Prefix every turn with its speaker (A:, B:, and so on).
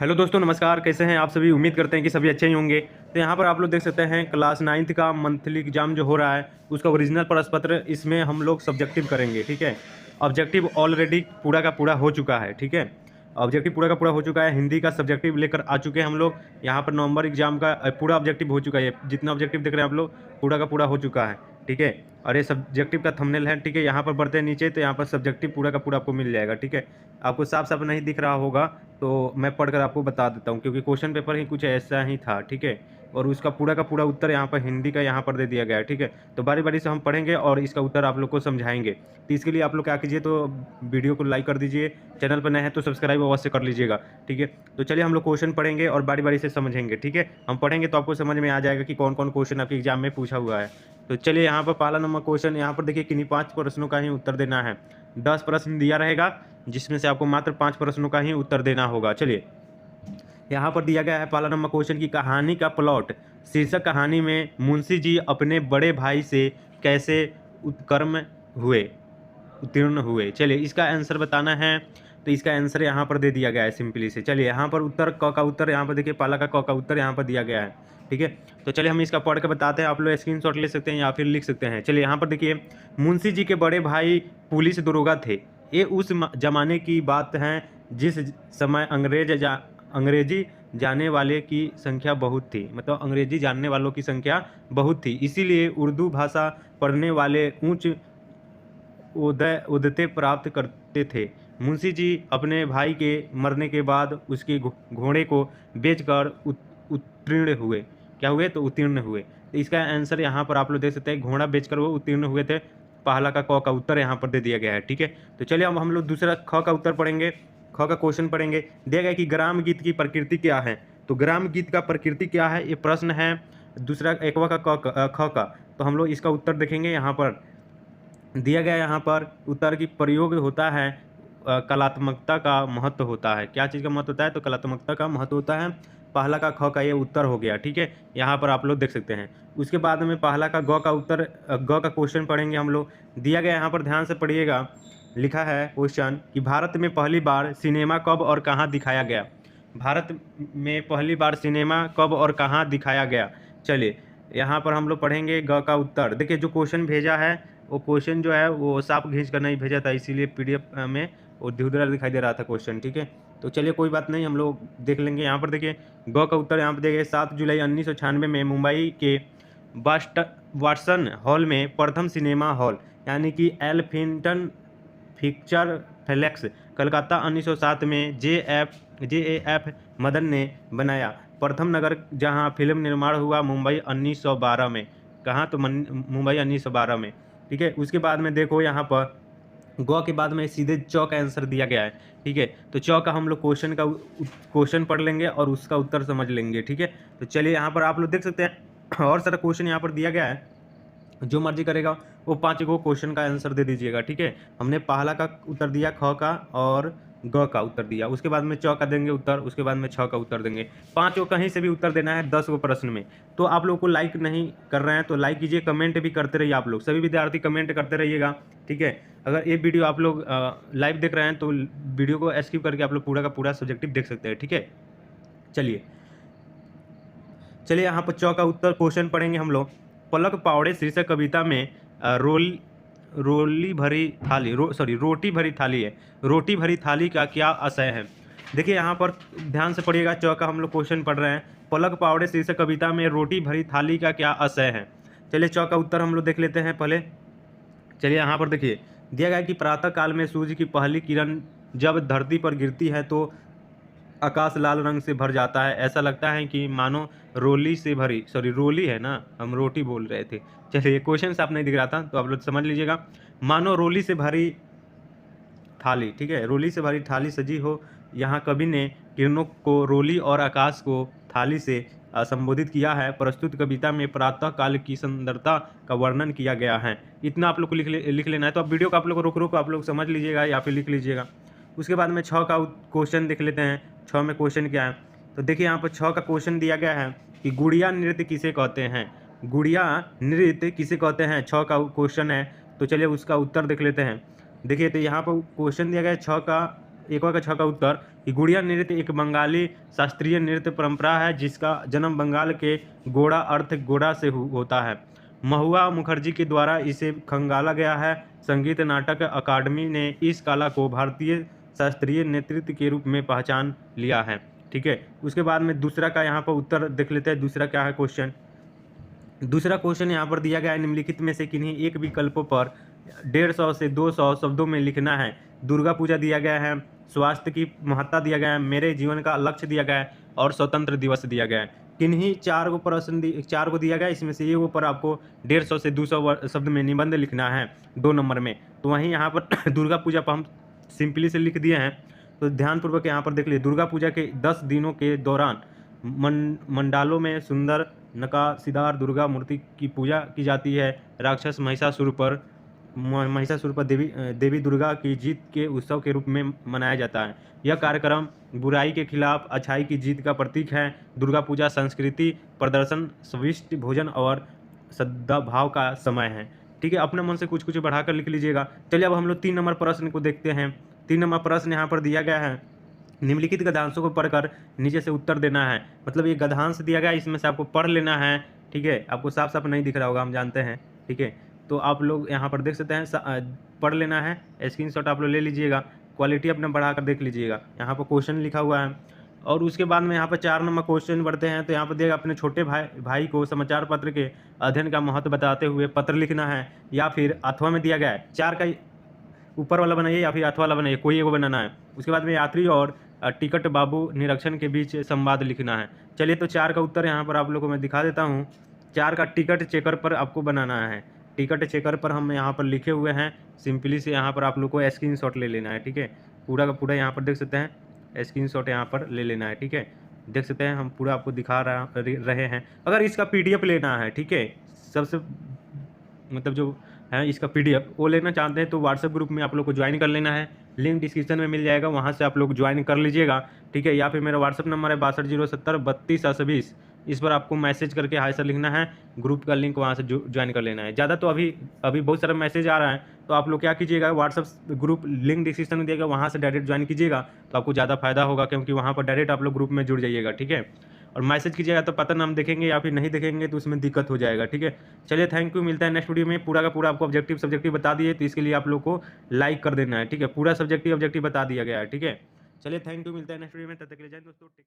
A: Hello दोस्तों, नमस्कार। कैसे हैं आप सभी? उम्मीद करते हैं कि सभी अच्छे ही होंगे। तो यहाँ पर आप लोग देख सकते हैं क्लास 9th का मंथली एग्जाम जो हो रहा है उसका ओरिजिनल प्रश्न पत्र इसमें हम लोग सब्जेक्टिव करेंगे। ठीक है, ऑब्जेक्टिव ऑलरेडी पूरा का पूरा हो चुका है। ठीक है, ऑब्जेक्टिव पूरा का पूरा हो चुका है। हिंदी का सब्जेक्टिव लेकर आ चुके हैं हम लोग। यहाँ पर नवंबर एग्जाम का पूरा ऑब्जेक्टिव हो चुका है। जितना ऑब्जेक्टिव देख रहे हैं आप लोग पूरा का पूरा हो चुका है। ठीक है, और ये सब्जेक्टिव का थंबनेल है। ठीक है, यहाँ पर बढ़ते हैं नीचे तो यहाँ पर सब्जेक्टिव पूरा का पूरा आपको मिल जाएगा। ठीक है, आपको साफ साफ नहीं दिख रहा होगा तो मैं पढ़कर आपको बता देता हूँ, क्योंकि क्वेश्चन पेपर ही कुछ ऐसा ही था। ठीक है, और उसका पूरा का पूरा उत्तर यहाँ पर हिंदी का यहाँ पर दे दिया गया है। ठीक है, तो बारी बारी से हम पढ़ेंगे और इसका उत्तर आप लोग को समझाएंगे। तो इसके लिए आप लोग क्या कीजिए, तो वीडियो को लाइक कर दीजिए, चैनल पर नए हैं तो सब्सक्राइब अवश्य कर लीजिएगा। ठीक है, तो चलिए हम लोग क्वेश्चन पढ़ेंगे और बारी बारी से समझेंगे। ठीक है, हम पढ़ेंगे तो आपको समझ में आ जाएगा कि कौन कौन क्वेश्चन आपके एग्जाम में पूछा हुआ है। तो चलिए यहाँ पर पहला नंबर क्वेश्चन यहाँ पर देखिए, किन्हीं 5 प्रश्नों का ही उत्तर देना है। 10 प्रश्न दिया रहेगा जिसमें से आपको मात्र 5 प्रश्नों का ही उत्तर देना होगा। चलिए यहाँ पर दिया गया है पहला नंबर क्वेश्चन की कहानी का प्लॉट। शीर्षक कहानी में मुंशी जी अपने बड़े भाई से कैसे उत्तीर्ण हुए। चलिए इसका आंसर बताना है। तो इसका आंसर यहाँ पर दे दिया गया है सिंपली से। चलिए यहाँ पर उत्तर क का उत्तर यहाँ पर देखिए, पहला का क का उत्तर यहाँ पर दिया गया है। ठीक है, तो चलिए हम इसका पढ़ के बताते हैं। आप लोग स्क्रीनशॉट ले सकते हैं या फिर लिख सकते हैं। चलिए यहाँ पर देखिए, मुंशी जी के बड़े भाई पुलिस दरोगा थे। ये उस जमाने की बात है जिस समय अंग्रेजी जानने वाले की संख्या बहुत थी। मतलब अंग्रेजी जानने वालों की संख्या बहुत थी, इसीलिए उर्दू भाषा पढ़ने वाले उच्च उद्यते प्राप्त करते थे। मुंशी जी अपने भाई के मरने के बाद उसके घोड़े को बेचकर उत्तीर्ण हुए। क्या हुए? तो उत्तीर्ण हुए। तो इसका आंसर यहाँ पर आप लोग देख सकते हैं, घोड़ा बेचकर वो उत्तीर्ण हुए थे। पहला का क का उत्तर यहाँ पर दे दिया गया है। ठीक है, तो चलिए अब हम लोग दूसरा ख का उत्तर पढ़ेंगे। ख का क्वेश्चन पढ़ेंगे। दिया गया कि ग्राम गीत की प्रकृति क्या है। तो ग्राम गीत का प्रकृति क्या है, ये प्रश्न है। दूसरा एकवा का ख का, तो हम लोग इसका उत्तर देखेंगे। यहाँ पर दिया गया, यहाँ पर उत्तर की प्रयोग होता है, कलात्मकता का महत्व होता है। क्या चीज़ का महत्व होता है? तो कलात्मकता का महत्व होता है। पहला का ख का ये उत्तर हो गया। ठीक है, यहाँ पर आप लोग देख सकते हैं। उसके बाद में पहला का ग का उत्तर, ग का क्वेश्चन पढ़ेंगे हम लोग। दिया गया यहाँ पर ध्यान से पढ़िएगा। लिखा है क्वेश्चन कि भारत में पहली बार सिनेमा कब और कहाँ दिखाया गया। भारत में पहली बार सिनेमा कब और कहाँ दिखाया गया। चलिए यहाँ पर हम लोग पढ़ेंगे ग का उत्तर। देखिए जो क्वेश्चन भेजा है वो क्वेश्चन जो है वो साफ खींच कर नहीं भेजा था, इसीलिए पीडीएफ में वो धुंधला दिखाई दे रहा था क्वेश्चन। ठीक है, तो चलिए कोई बात नहीं, हम लोग देख लेंगे। यहाँ पर देखिए ग का उत्तर यहाँ पर देखिए, 7 जुलाई 1996 में मुंबई के वाटसन हॉल में प्रथम सिनेमा हॉल यानी कि एल्फिंटन पिक्चर फ्लेक्स कलकत्ता 1907 में JAF मदन ने बनाया। प्रथम नगर जहां फिल्म निर्माण हुआ मुंबई 1912 में। कहाँ? तो मुंबई 1912 में। ठीक है, उसके बाद में देखो यहाँ पर ग के बाद में सीधे च का आंसर दिया गया है। ठीक है, तो च का हम लोग क्वेश्चन पढ़ लेंगे और उसका उत्तर समझ लेंगे। ठीक है, तो चलिए यहाँ पर आप लोग देख सकते हैं और सारा क्वेश्चन यहाँ पर दिया गया है। जो मर्जी करेगा वो 5 को क्वेश्चन का आंसर दे दीजिएगा। ठीक है, हमने पहला का उत्तर दिया, ख का और ग का उत्तर दिया, उसके बाद में च का देंगे उत्तर, उसके बाद में छ का उत्तर देंगे। 5 को कहीं से भी उत्तर देना है 10 को प्रश्न में। तो आप लोग को लाइक नहीं कर रहे हैं तो लाइक कीजिए, कमेंट भी करते रहिए। आप लोग सभी विद्यार्थी कमेंट करते रहिएगा। ठीक है, अगर ये वीडियो आप लोग लाइव देख रहे हैं तो वीडियो को स्किप करके आप लोग पूरा का पूरा सब्जेक्टिव देख सकते हैं। ठीक है, चलिए यहाँ पर च का उत्तर क्वेश्चन पढ़ेंगे हम लोग। पलक पावड़े शीर्षक कविता में रोटी भरी थाली है। रोटी भरी थाली का क्या आशय है? देखिए यहाँ पर ध्यान से पढ़िएगा, च का हम लोग क्वेश्चन पढ़ रहे हैं। पलक पावड़े शीर्षक कविता में रोटी भरी थाली का क्या आशय है। चलिए च का उत्तर हम लोग देख लेते हैं पहले। चलिए यहाँ पर देखिए दिया गया कि प्रातः काल में सूर्य की पहली किरण जब धरती पर गिरती है तो आकाश लाल रंग से भर जाता है। ऐसा लगता है कि मानो रोली है ना, हम रोटी बोल रहे थे। चलिए क्वेश्चन साफ नहीं दिख रहा था तो आप लोग समझ लीजिएगा। मानो रोली से भरी थाली। ठीक है, रोली से भरी थाली सजी हो। यहाँ कवि ने किरणों को रोली और आकाश को थाली से संबोधित किया है। प्रस्तुत कविता में प्रातः काल की सुंदरता का वर्णन किया गया है। इतना आप लोग को लिख लेना है। तो अब वीडियो को आप लोग रोक रोक आप लोग समझ लीजिएगा या फिर लिख लीजिएगा। उसके बाद में 6 का क्वेश्चन देख लेते हैं। 6 में क्वेश्चन क्या है, तो देखिए यहाँ पर 6 का क्वेश्चन दिया गया है कि गुड़िया नृत्य किसे कहते हैं। गुड़िया नृत्य किसे कहते हैं, 6 का क्वेश्चन है। तो चलिए उसका उत्तर देख लेते हैं। देखिए तो यहाँ पर क्वेश्चन दिया गया है 6 का 1 का 6 का उत्तर कि गुड़िया नृत्य एक बंगाली शास्त्रीय नृत्य परंपरा है जिसका जन्म बंगाल के गोड़ा अर्थ गोड़ा से होता है। महुआ मुखर्जी के द्वारा इसे खंगाला गया है। संगीत नाटक अकादमी ने इस कला को भारतीय शास्त्रीय नृत्य के रूप में पहचान लिया है। ठीक है, उसके बाद में दूसरा का यहाँ पर उत्तर देख लेते हैं। दूसरा क्या है क्वेश्चन, दूसरा क्वेश्चन यहाँ पर दिया गया है, निम्नलिखित में से किन्हीं एक विकल्पों पर 150 से 200 शब्दों में लिखना है। दुर्गा पूजा दिया गया है, स्वास्थ्य की महत्ता दिया गया है, मेरे जीवन का लक्ष्य दिया गया है और स्वतंत्र दिवस दिया गया है। किन्हीं 4 को प्रश्न 4 को दिया गया है, इसमें से ये ऊपर आपको 150 से 200 शब्द में निबंध लिखना है 2 नंबर में। तो वहीं यहाँ पर दुर्गा पूजा पर हम सिंपली से लिख दिए हैं, तो ध्यानपूर्वक यहाँ पर देख लीजिए। दुर्गा पूजा के 10 दिनों के दौरान मंडालों में सुंदर नक्काशीदार दुर्गा मूर्ति की पूजा की जाती है। राक्षस महिषासुर पर देवी दुर्गा की जीत के उत्सव के रूप में मनाया जाता है। यह कार्यक्रम बुराई के खिलाफ अच्छाई की जीत का प्रतीक है। दुर्गा पूजा संस्कृति प्रदर्शन, स्वादिष्ट भोजन और सद्भाव का समय है। ठीक है, अपने मन से कुछ कुछ बढ़ाकर लिख लीजिएगा। चलिए अब हम लोग 3 नंबर प्रश्न को देखते हैं। 3 नंबर प्रश्न यहाँ पर दिया गया है, निम्नलिखित गद्यांशों को पढ़कर नीचे से उत्तर देना है। मतलब ये गद्यांश दिया गया है, इसमें से आपको पढ़ लेना है। ठीक है, आपको साफ साफ नहीं दिख रहा होगा, हम जानते हैं। ठीक है, तो आप लोग यहाँ पर देख सकते हैं, पढ़ लेना है, स्क्रीनशॉट आप लोग ले लीजिएगा, क्वालिटी अपना बढ़ाकर देख लीजिएगा। यहाँ पर क्वेश्चन लिखा हुआ है और उसके बाद में यहाँ पर 4 नंबर क्वेश्चन बढ़ते हैं। तो यहाँ पर दिएगा, अपने छोटे भाई को समाचार पत्र के अध्ययन का महत्व बताते हुए पत्र लिखना है, या फिर अथवा में दिया गया है 4 का ऊपर वाला बनाइए या फिर अथवा वाला बनाइए, कोई एगो बनाना है। उसके बाद में यात्री और टिकट बाबू निरीक्षण के बीच संवाद लिखना है। चलिए, तो 4 का उत्तर यहाँ पर आप लोगों को मैं दिखा देता हूँ। 4 का टिकट चेकर पर आपको बनाना है। टिकट चेकर पर हम यहाँ पर लिखे हुए हैं, सिंपली से यहाँ पर आप लोग को स्क्रीनशॉट ले लेना है। ठीक है, पूरा का पूरा यहाँ पर देख सकते हैं, स्क्रीनशॉट यहाँ पर ले लेना है। ठीक है, देख सकते हैं हम पूरा आपको दिखा रहे हैं। अगर इसका PDF लेना है, ठीक है, सबसे मतलब जो है इसका PDF वो लेना चाहते हैं तो व्हाट्सएप ग्रुप में आप लोग को ज्वाइन कर लेना है। लिंक डिस्क्रिप्शन में मिल जाएगा, वहाँ से आप लोग ज्वाइन कर लीजिएगा। ठीक है, या फिर मेरा व्हाट्सएप नंबर है 6207032820, इस पर आपको मैसेज करके हाय सर लिखना है। ग्रुप का लिंक वहाँ से ज्वाइन कर लेना है। ज़्यादा तो अभी बहुत सारा मैसेज आ रहा है, तो आप लोग क्या कीजिएगा, व्हाट्सएप ग्रुप लिंक डिस्क्रिप्शन में दिएगा, वहाँ से डायरेक्ट ज्वाइन कीजिएगा, तो आपको ज़्यादा फायदा होगा, क्योंकि वहाँ पर डायरेक्ट आप लोग ग्रुप में जुड़ जाइएगा। ठीक है, और मैसेज कीजिएगा तो पता नाम देखेंगे या फिर नहीं देखेंगे तो उसमें दिक्कत हो जाएगा। ठीक है, चलिए थैंक यू, मिलता है नेक्स्ट वीडियो में। पूरा का पूरा आपको ऑब्जेक्टिव सब्जेक्टिव बता दिए, तो इसके लिए आप लोग को लाइक कर देना है। ठीक है, पूरा सब्जेक्टिव ऑब्जेक्टिव बता दिया गया है। ठीक है, चलिए थैंक यू, मिलता है नेक्स्ट वीडियो में, तब तक के लिए जय हिंद दोस्तों।